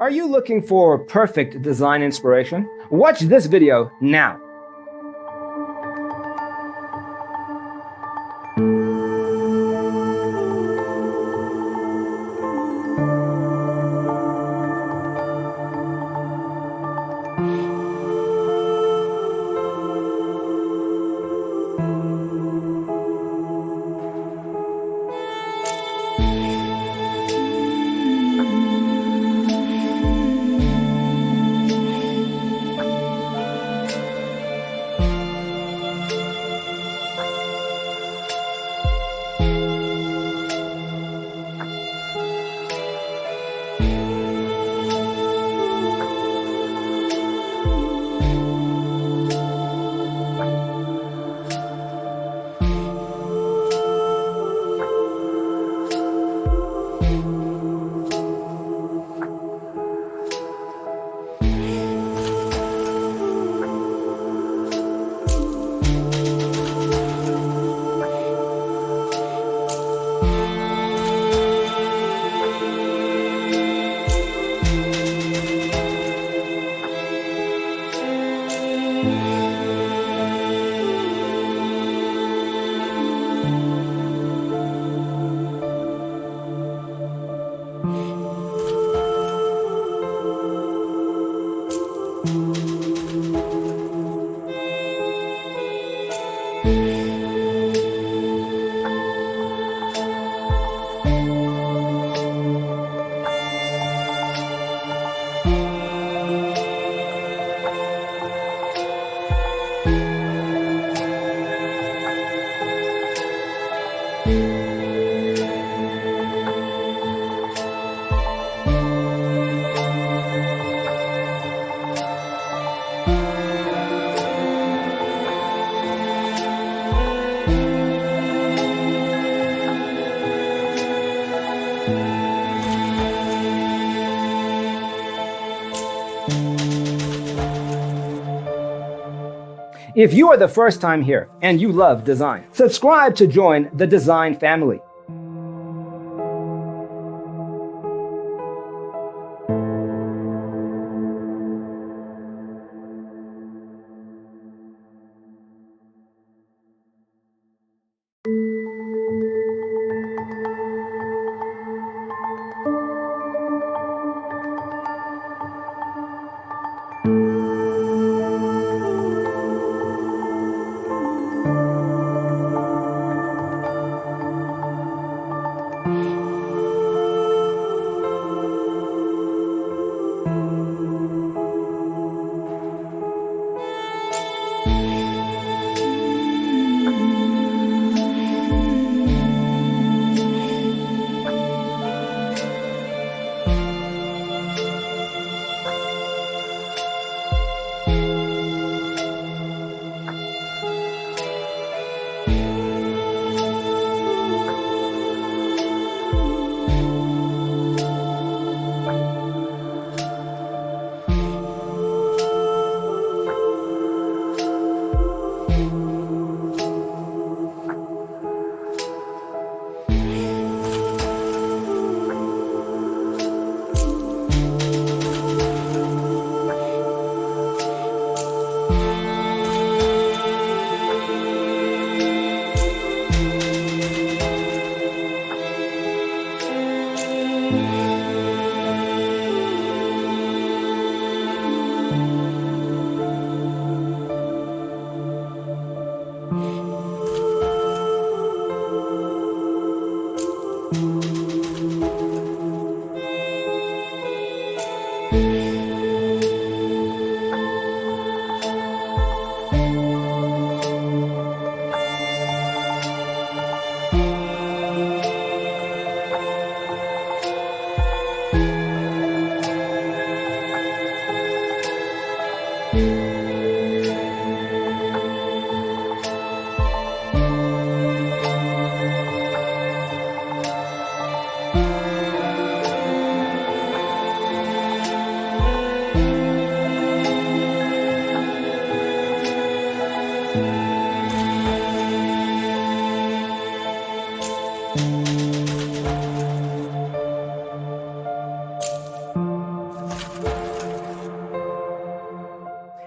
Are you looking for perfect design inspiration? Watch this video now. If you are the first time here and you love design, subscribe to join the design family.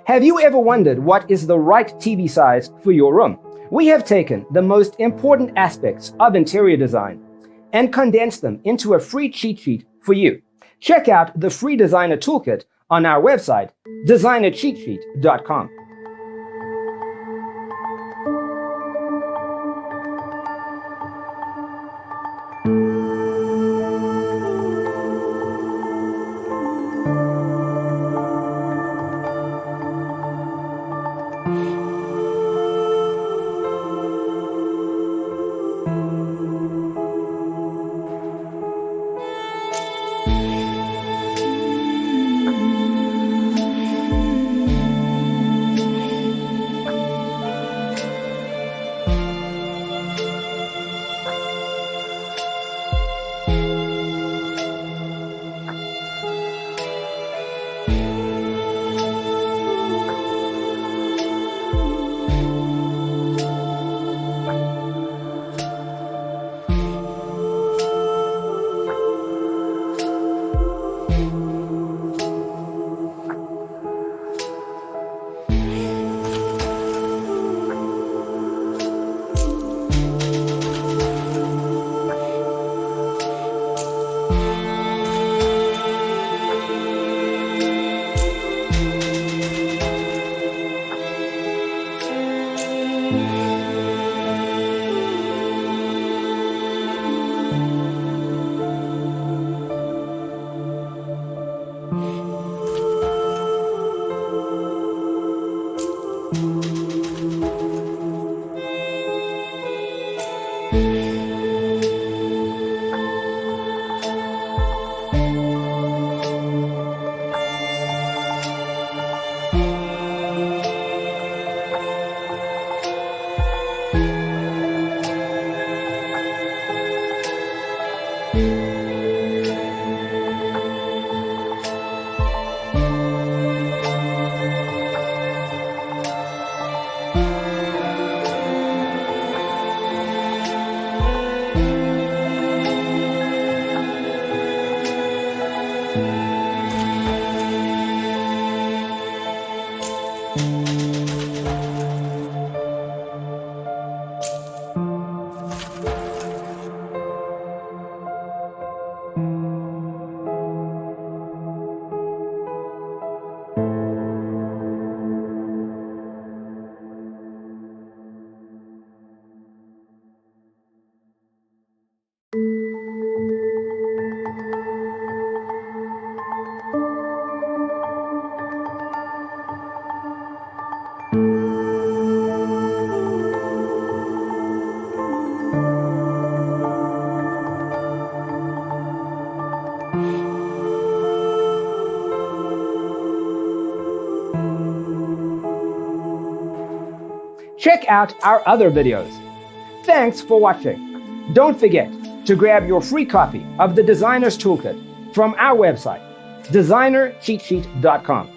Have you ever wondered what is the right TV size for your room? We have taken the most important aspects of interior design and condensed them into a free cheat sheet for you. Check out the free designer toolkit on our website, designercheatsheet.com. Check out our other videos. Thanks for watching. Don't forget to grab your free copy of the Designer's Toolkit from our website, designercheatsheet.com.